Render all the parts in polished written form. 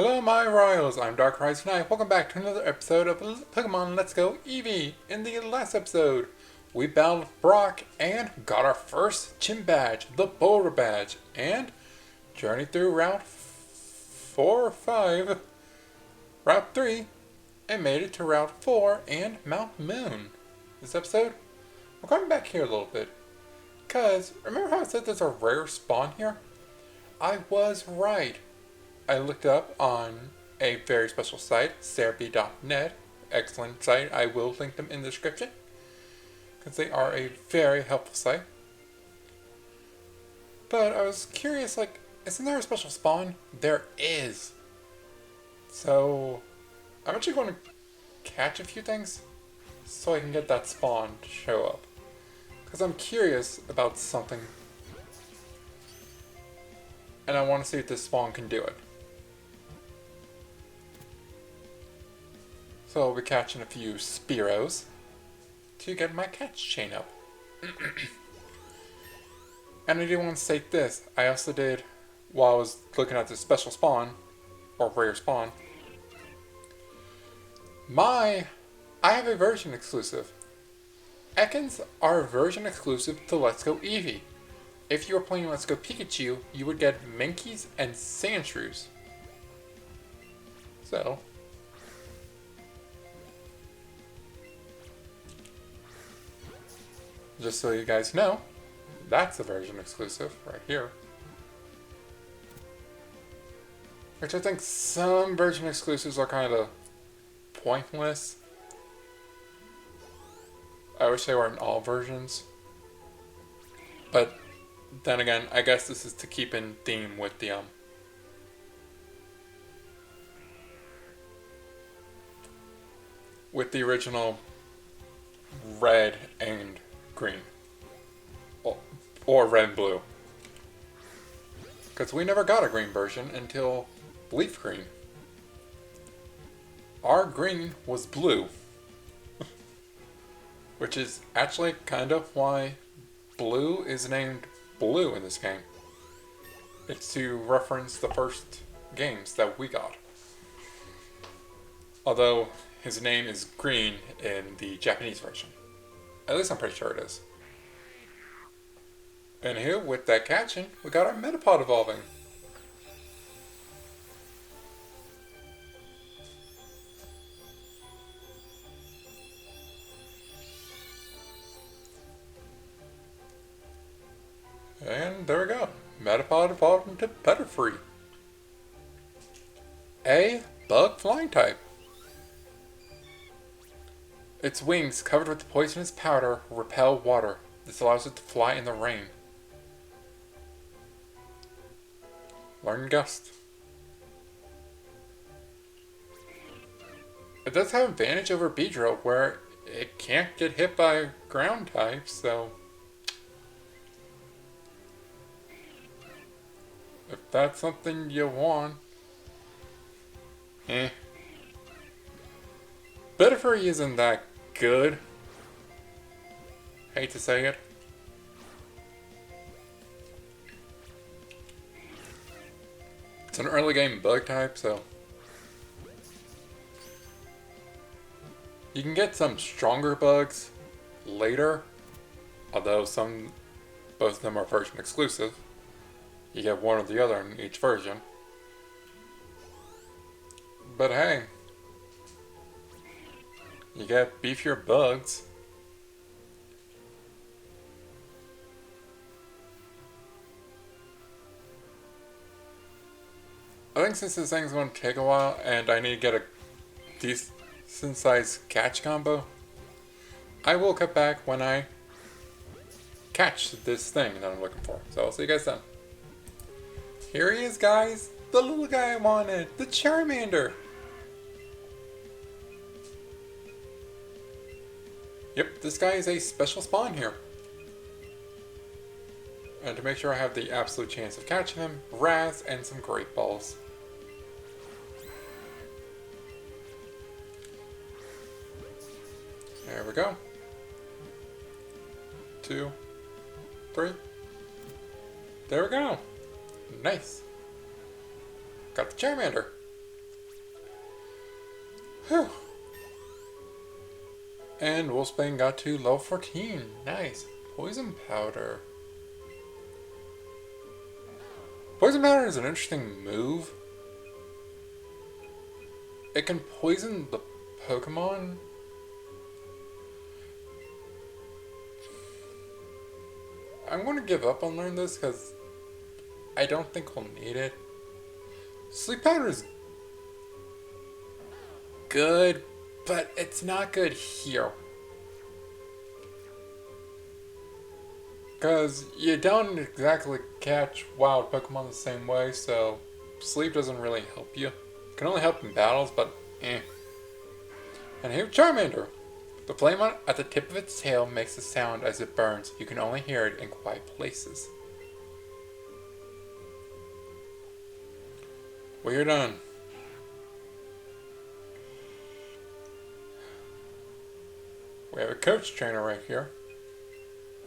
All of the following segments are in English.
Hello my royals, I'm DarkriseKnight. Welcome back to another episode of Pokémon Let's Go Eevee. In the last episode, we battled Brock and got our first gym badge, the Boulder badge, and journeyed through Route 4 or 5, Route 3, and made it to Route 4 and Mount Moon. This episode, we're going back here a little bit, because remember how I said there's a rare spawn here? I was right. I looked up on a very special site, therapy.net. Excellent site. I will link them in the description because they are a very helpful site. But I was curious, like, isn't there a special spawn? There is. So I'm actually going to catch a few things so I can get that spawn to show up. Because I'm curious about something. And I want to see if this spawn can do it. So I'll be catching a few Spearows to get my catch chain up. And I do want to state this. I also did, while I was looking at the special spawn, or rare spawn, I have a version exclusive. Ekans are a version exclusive to Let's Go Eevee. If you were playing Let's Go Pikachu, you would get Minkies and Sandshrews. So, just so you guys know, that's a version exclusive right here. Which I think some version exclusives are kind of pointless. I wish they were in all versions. But then again, I guess this is to keep in theme with the original red and green. Or red and blue. Because we never got a green version until Leaf Green. Our green was blue. Which is actually kind of why blue is named blue in this game. It's to reference the first games that we got. Although his name is Green in the Japanese version. At least I'm pretty sure it is. And here, with that catching, we got our Metapod evolving. And there we go. Metapod evolved into Butterfree. A bug flying type. Its wings, covered with poisonous powder, repel water. This allows it to fly in the rain. Learn Gust. It does have advantage over Beedrill, where it can't get hit by ground types, so if that's something you want, Butterfree isn't that good. Hate to say it. It's an early game bug type, so you can get some stronger bugs later, although both of them are version exclusive. You get one or the other in each version. But hey, you get beefier bugs. I think since this thing's going to take a while and I need to get a decent sized catch combo, I will cut back when I catch this thing that I'm looking for. So I'll see you guys then. Here he is, guys! The little guy I wanted! The Charmander! Yep, this guy is a special spawn here. And to make sure I have the absolute chance of catching him, Raz and some Great Balls. There we go. 2, 3. There we go. Nice. Got the Charmander. Whew. And Wolfsbane got to level 14. Nice. Poison Powder. Poison Powder is an interesting move. It can poison the Pokemon. I'm going to give up on learning this because I don't think we'll need it. Sleep Powder is good, but it's not good here. Because you don't exactly catch wild Pokemon the same way, so sleep doesn't really help you. It can only help in battles, but eh. And here, Charmander. The flame at the tip of its tail makes a sound as it burns. You can only hear it in quiet places. We're done. We have a coach trainer right here.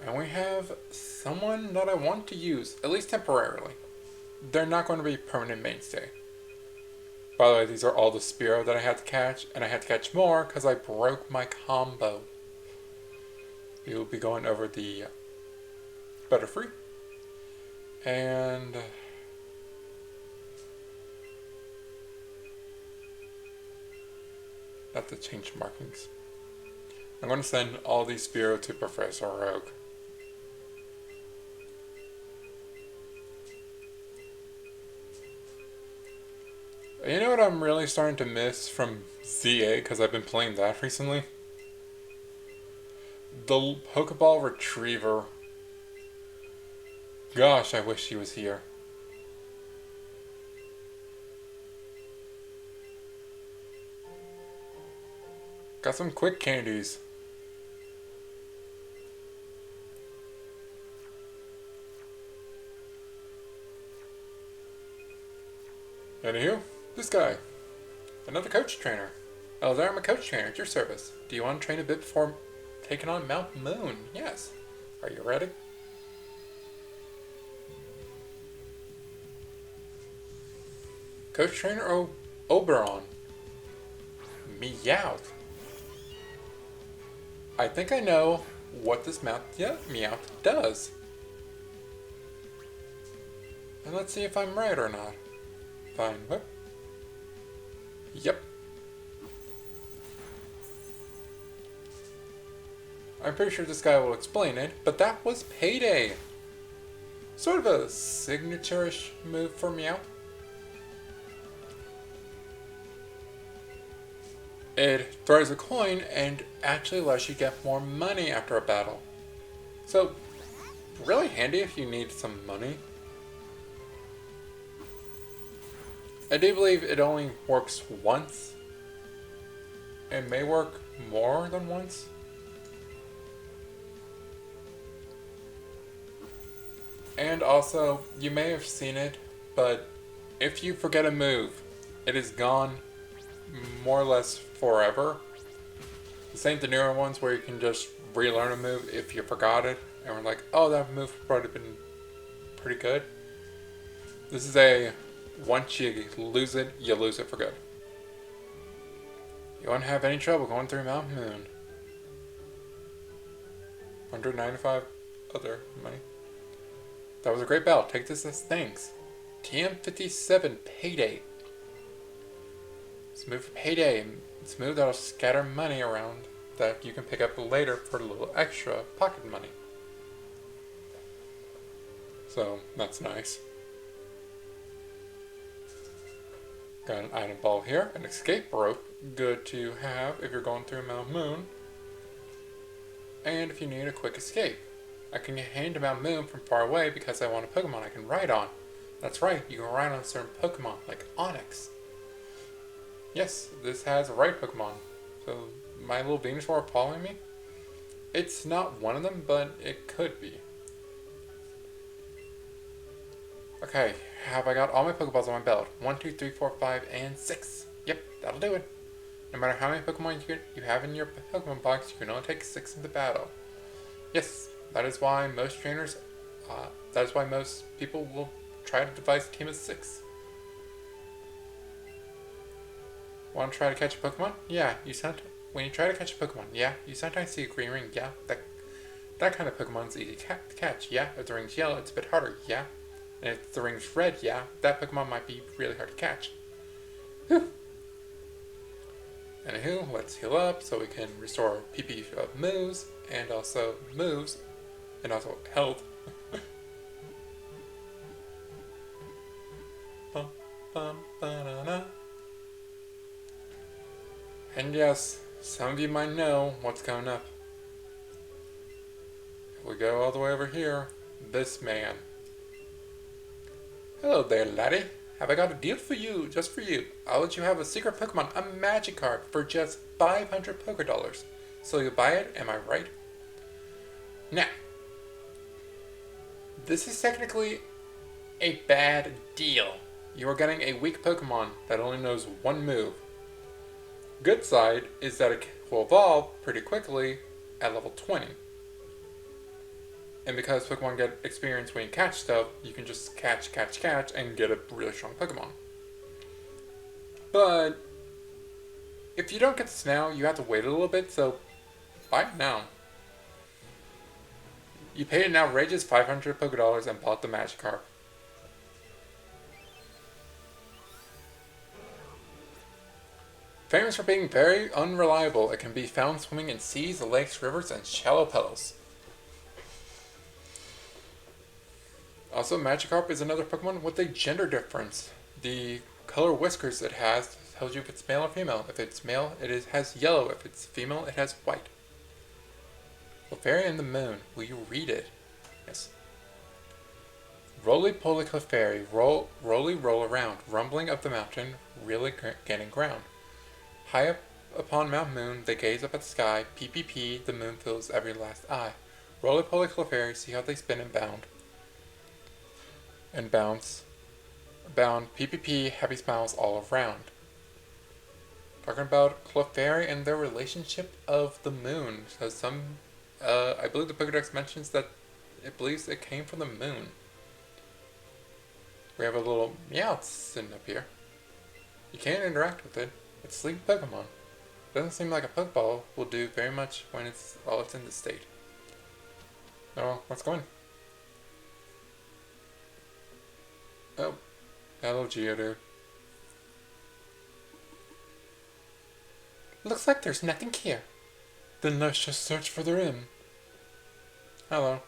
And we have someone that I want to use, at least temporarily. They're not going to be a permanent mainstay. By the way, these are all the Spearow that I had to catch, and I had to catch more because I broke my combo. We will be going over the Butterfree. And I have to change markings. I'm going to send all these Spearow to Professor Oak. You know what I'm really starting to miss from ZA, because I've been playing that recently? The Pokeball Retriever. Gosh, I wish he was here. Got some quick candies. Anywho. This guy. Another coach trainer. Oh, there I'm a coach trainer at your service. Do you want to train a bit before taking on Mount Moon? Yes. Are you ready? Coach trainer Oberon. Meowth. I think I know what this Meowth does. And let's see if I'm right or not. Fine. What? Yep. I'm pretty sure this guy will explain it, but that was Payday. Sort of a signature-ish move for Meowth. It throws a coin and actually lets you get more money after a battle. So, really handy if you need some money. I do believe it only works once. It may work more than once. And also, you may have seen it, but if you forget a move, it is gone more or less forever. This ain't the newer ones where you can just relearn a move if you forgot it, and we're like, oh, that move probably been pretty good. This is a once you lose it for good. You won't have any trouble going through Mount Moon. 195 other money. That was a great battle. Take this as thanks. TM57 Payday. It's a move for Payday. It's a move that'll scatter money around that you can pick up later for a little extra pocket money. So, that's nice. Got an item ball here, an escape rope, good to have if you're going through Mount Moon, and if you need a quick escape. I can hand Mount Moon from far away because I want a Pokemon I can ride on. That's right, you can ride on certain Pokemon, like Onix. Yes, this has a ride Pokemon, so my little Venusaur following me? It's not one of them, but it could be. Okay, have I got all my Pokeballs on my belt? 1, 2, 3, 4, 5, and 6. Yep, that'll do it. No matter how many Pokemon you have in your Pokemon box, you can only take 6 into battle. Yes, that is why most trainers, that is why most people will try to devise a team of 6. Want to try to catch a Pokemon? Yeah, when you try to catch a Pokemon, yeah, you sometimes see a green ring, yeah, that kind of Pokemon's easy to catch, yeah. If the ring's yellow, it's a bit harder, yeah. And if the ring's red, yeah, that Pokemon might be really hard to catch. Whew. Anywho, let's heal up so we can restore PP of moves, and also health. Bum, bum, ba-da-da. And yes, some of you might know what's coming up. If we go all the way over here, this man. Hello there, laddie. Have I got a deal for you, just for you. I'll let you have a secret Pokemon, a Magikarp, for just 500 Pokédollars. So you buy it, am I right? Now, this is technically a bad deal. You are getting a weak Pokemon that only knows one move. Good side is that it will evolve pretty quickly at level 20. And because Pokemon get experience when you catch stuff, you can just catch, and get a really strong Pokemon. But if you don't get this now, you have to wait a little bit, so buy it now. You paid an outrageous 500 Pokédollars and bought the Magikarp. Famous for being very unreliable, it can be found swimming in seas, lakes, rivers, and shallow puddles. Also, Magikarp is another Pokemon with a gender difference. The color whiskers it has tells you if it's male or female. If it's male, has yellow. If it's female, it has white. Clefairy and the Moon. Will you read it? Yes. Roly-poly Clefairy, roll around, rumbling up the mountain, really gaining ground. High up upon Mount Moon, they gaze up at the sky. PPP, the moon fills every last eye. Roly-poly Clefairy, see how they spin and bound. And bounce. Bound, PPP, happy smiles all around. Talking about Clefairy and their relationship of the moon. So I believe the Pokédex mentions that it believes it came from the moon. We have a little Meowth sitting up here. You can't interact with it. It's a sleepy Pokemon. Doesn't seem like a Pokeball will do very much when it's in this state. Oh, let's go in. Oh, hello Geodude. Looks like there's nothing here. Then let's just search further in. Hello.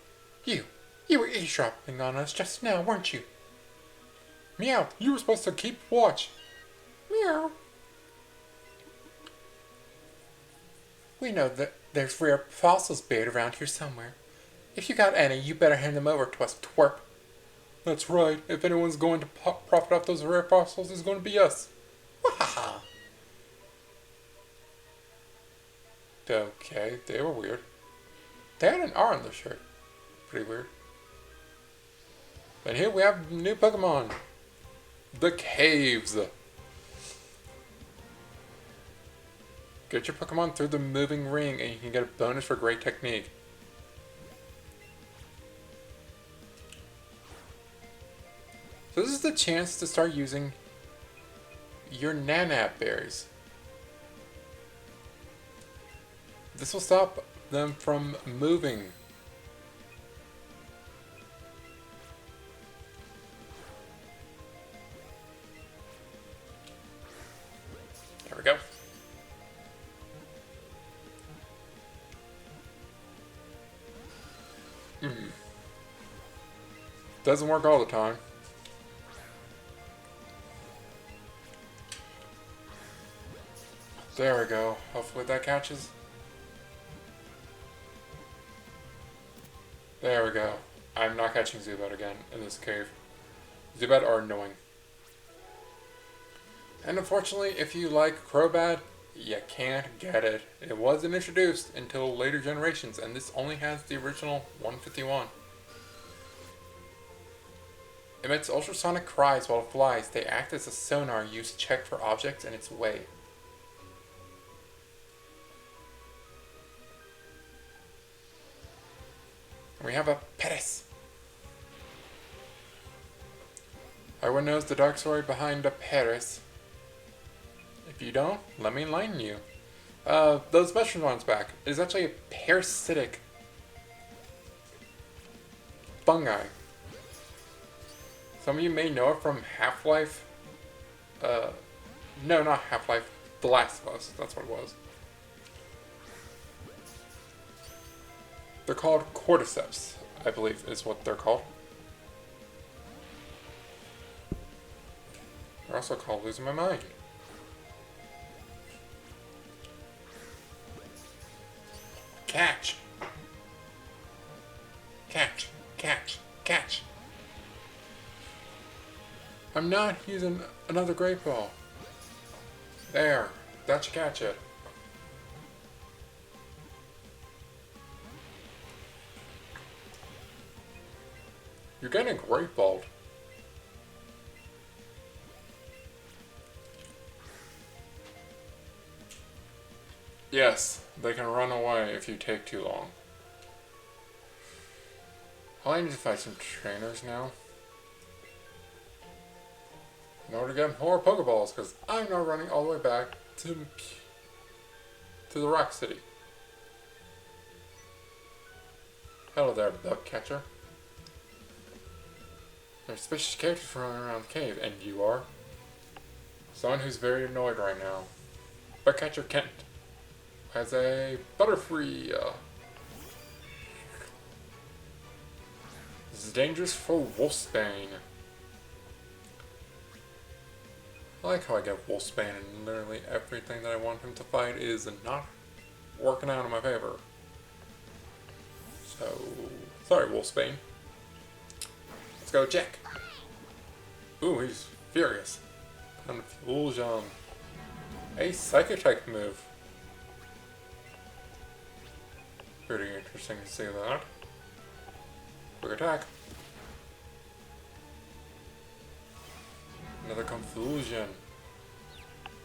You were eavesdropping on us just now, weren't you? Meow, you were supposed to keep watch. Meow. We know that there's rare fossils buried around here somewhere. If you got any, you better hand them over to us, twerp. That's right. If anyone's going to profit off those rare fossils, it's going to be us. Wahaha. Okay, they were weird. They had an R on their shirt. Pretty weird. And here we have new Pokemon. The Caves. Get your Pokemon through the moving ring and you can get a bonus for great technique. So this is the chance to start using your Nanap berries. This will stop them from moving. There we go. Doesn't work all the time. There we go. Hopefully that catches. There we go. I'm not catching Zubat again in this cave. Zubat are annoying. And unfortunately, if you like Crobat, you can't get it. It wasn't introduced until later generations, and this only has the original 151. Emits ultrasonic cries while it flies. They act as a sonar used to check for objects in its way. We have a Pettis. Everyone knows the dark story behind a Pettis. If you don't, let me enlighten you. Those mushroom ones back is actually a parasitic fungi. Some of you may know it from Half-Life. No, not Half-Life. The Last of Us. That's what it was. They're called cordyceps, I believe is what they're called. They're also called losing my mind. Catch! Catch! Catch! Catch! I'm not using another great ball. There. That should catch it. You're getting great balled. Yes, they can run away if you take too long. I need to fight some trainers now. In order to get more Pokeballs, because I'm not running all the way back to the Rock City. Hello there, Bug Catcher. There's suspicious characters running around the cave, and you are? Someone who's very annoyed right now. Bug Catcher Kent has a Butterfree. This is dangerous for Wolfsbane. I like how I get Wolfsbane and literally everything that I want him to fight is not working out in my favor. So, sorry Wolfsbane. Let's go Jack. Ooh, he's furious. Confusion. A Psychic type move. Pretty interesting to see that. Quick attack. Another confusion.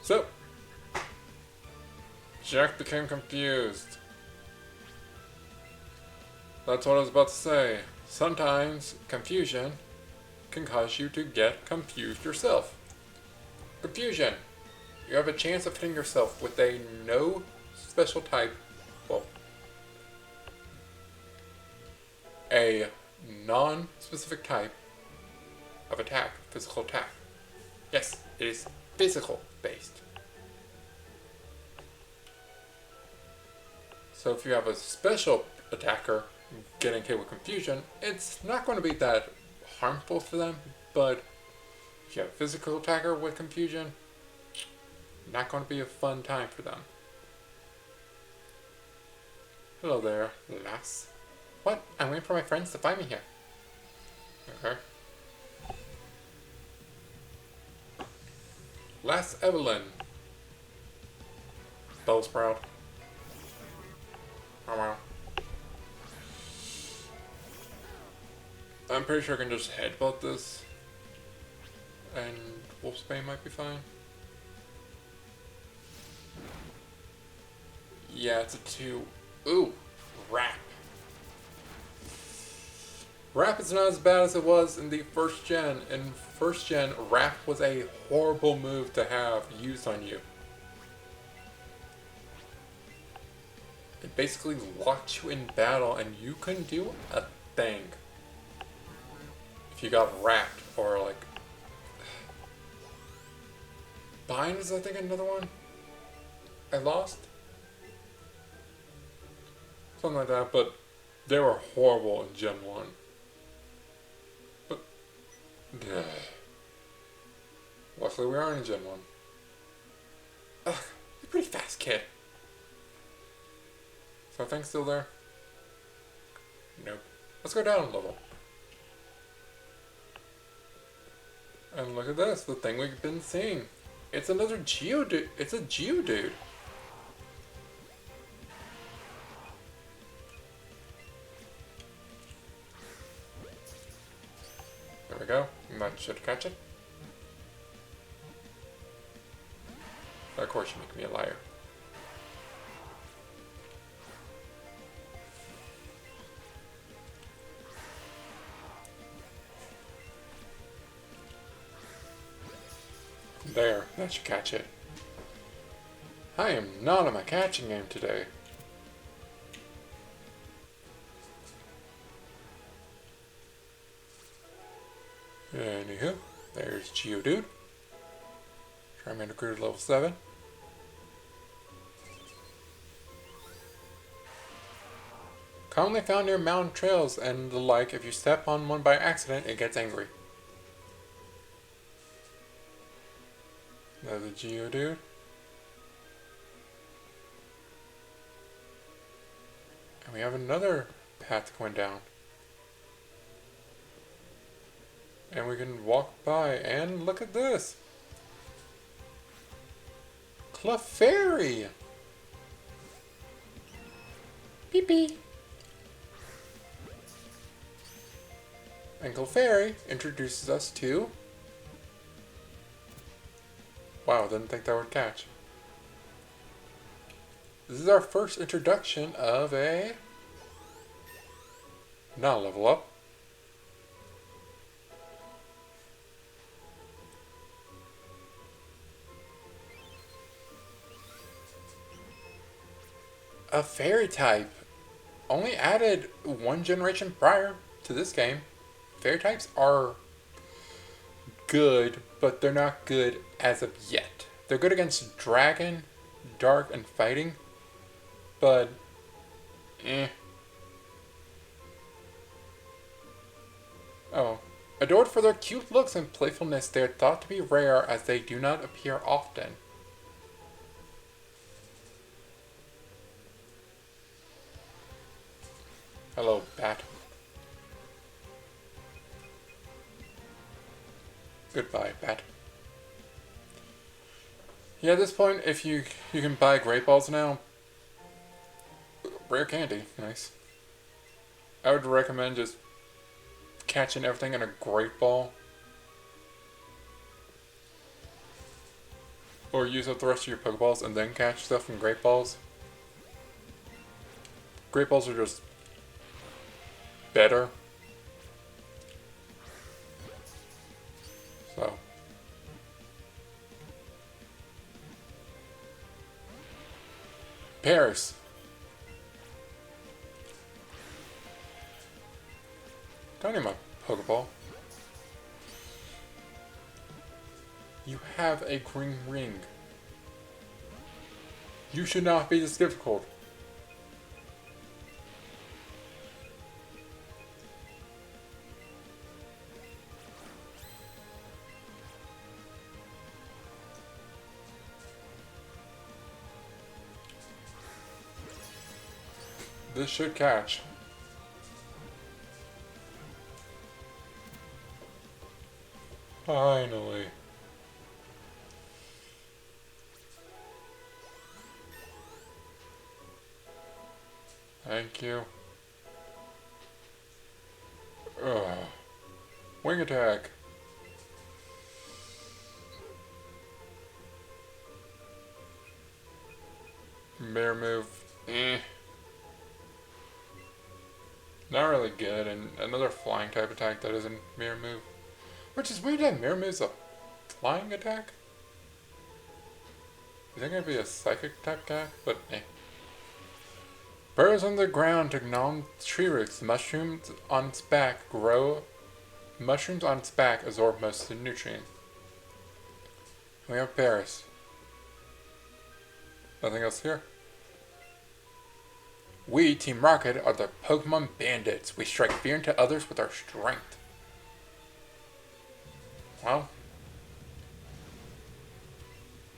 So, Jack became confused. That's what I was about to say. Sometimes confusion can cause you to get confused yourself. Confusion. You have a chance of hitting yourself with a no special type, well, a non-specific type of attack, physical attack. Yes, it is physical based. So if you have a special attacker getting hit with confusion, it's not going to be that harmful for them, but if you have a physical attacker with confusion, not going to be a fun time for them. Hello there, lass. What? I'm waiting for my friends to find me here. Okay. Lass Evelyn. Bellsprout. Oh wow. I'm pretty sure I can just headbutt this. And Wolfsbane might be fine. Yeah, it's a 2. Ooh, Rap. Rap is not as bad as it was in the first gen. In first gen, Rap was a horrible move to have used on you. It basically locked you in battle and you couldn't do a thing. If you got wrapped or like... Bind is I think another one I lost. Something like that, but they were horrible in Gen 1. But... luckily we are in Gen 1. Ugh, you're a pretty fast kid. Is that thing still there? Nope. Let's go down a level. And look at this, the thing we've been seeing. It's another Geodude. It's a Geodude. There we go. That should catch it. Of course you make me a liar. There, that should catch it. I am not in my catching game today. Anywho, there's Geodude. Charmander grew to level 7. Commonly found near mountain trails and the like. If you step on one by accident, it gets angry. Another Geodude. And we have another path going down. And we can walk by, and look at this! Clefairy! Beep beep! And Clefairy introduces us to... Wow, didn't think that would catch. This is our first introduction of a... Not a level up. A fairy type. Only added one generation prior to this game. Fairy types are good, but they're not good as of yet. They're good against dragon, dark, and fighting, but Oh. Adored for their cute looks and playfulness, they are thought to be rare as they do not appear often. Hello, bat. Goodbye, bat. Yeah, at this point, if you can buy Great Balls now, rare candy, nice. I would recommend just catching everything in a Great Ball. Or use up the rest of your Pokeballs and then catch stuff in Great Balls. Great Balls are just better. So. Paris. Don't need my Pokeball. You have a green ring. You should not be this difficult. This should catch. Finally. Thank you. Ugh. Wing attack. Mirror move. Not really good, and another flying type attack that isn't mirror move. Which is weird that mirror move's a flying attack. You think I'd be a psychic type guy? But Burrows on the ground to gnaw tree roots. Mushrooms on its back grow. Mushrooms on its back absorb most of the nutrients. We have Paris. Nothing else here. We, Team Rocket, are the Pokemon Bandits. We strike fear into others with our strength. Well,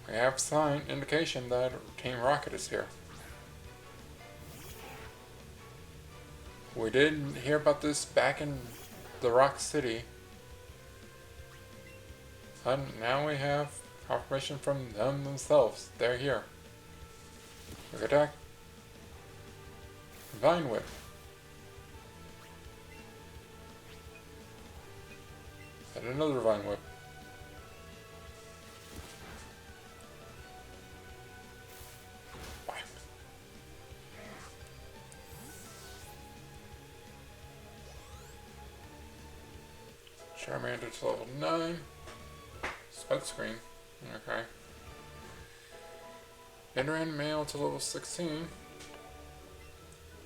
we have indication that Team Rocket is here. We did hear about this back in the Rock City. And now we have confirmation from them themselves. They're here. Quick attack. Vine Whip. And another Vine Whip. Whap. Charmander to level 9. Smoke screen. Okay. Nidoran male to level 16.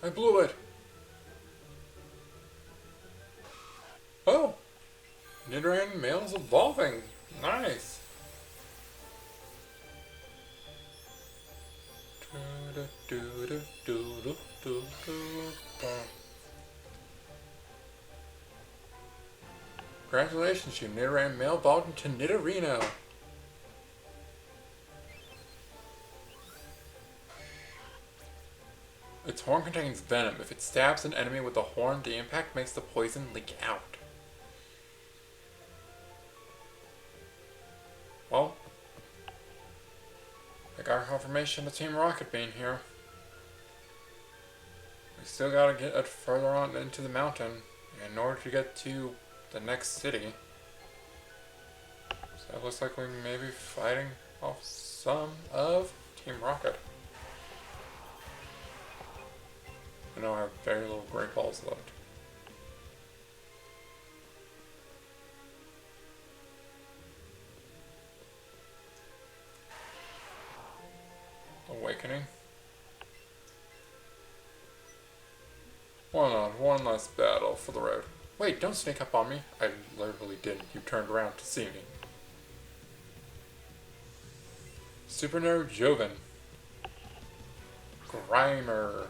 I blew it! Oh! Nidoran male is evolving! Nice! Congratulations, you Nidoran male evolved into Nidorino! Its horn contains venom. If it stabs an enemy with the horn, the impact makes the poison leak out. Well, I got confirmation of Team Rocket being here. We still gotta get it further on into the mountain in order to get to the next city. So it looks like we may be fighting off some of Team Rocket. I know I have very little Great Balls left. Awakening. One last battle for the road. Wait, don't sneak up on me. I literally didn't. You turned around to see me. Super Nerd Joven. Grimer.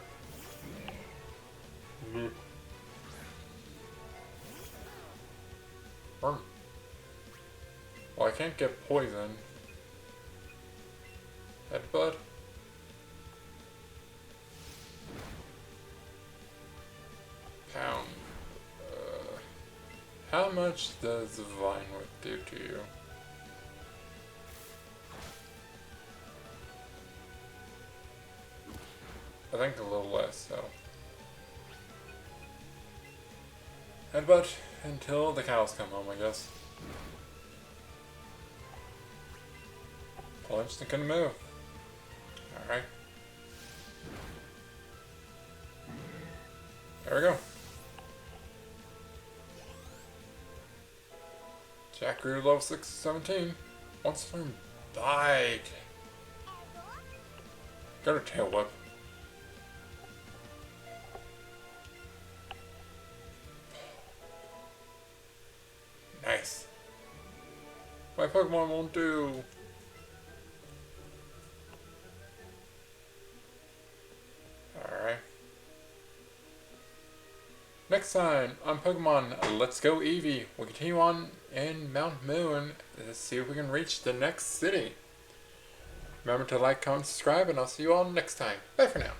Well, I can't get poison. Headbutt. Pound. How much does Vine Whip do to you? I think a little less, so. Headbutt until the cows come home, I guess. Pull instant can move. Alright. There we go. Jack grew level 17. Wants to learn Bite. Got a tail whip. Nice. My Pokemon won't do. Alright. Next time on Pokemon Let's Go Eevee, we'll continue on in Mount Moon to see if we can reach the next city. Remember to like, comment, subscribe, and I'll see you all next time. Bye for now.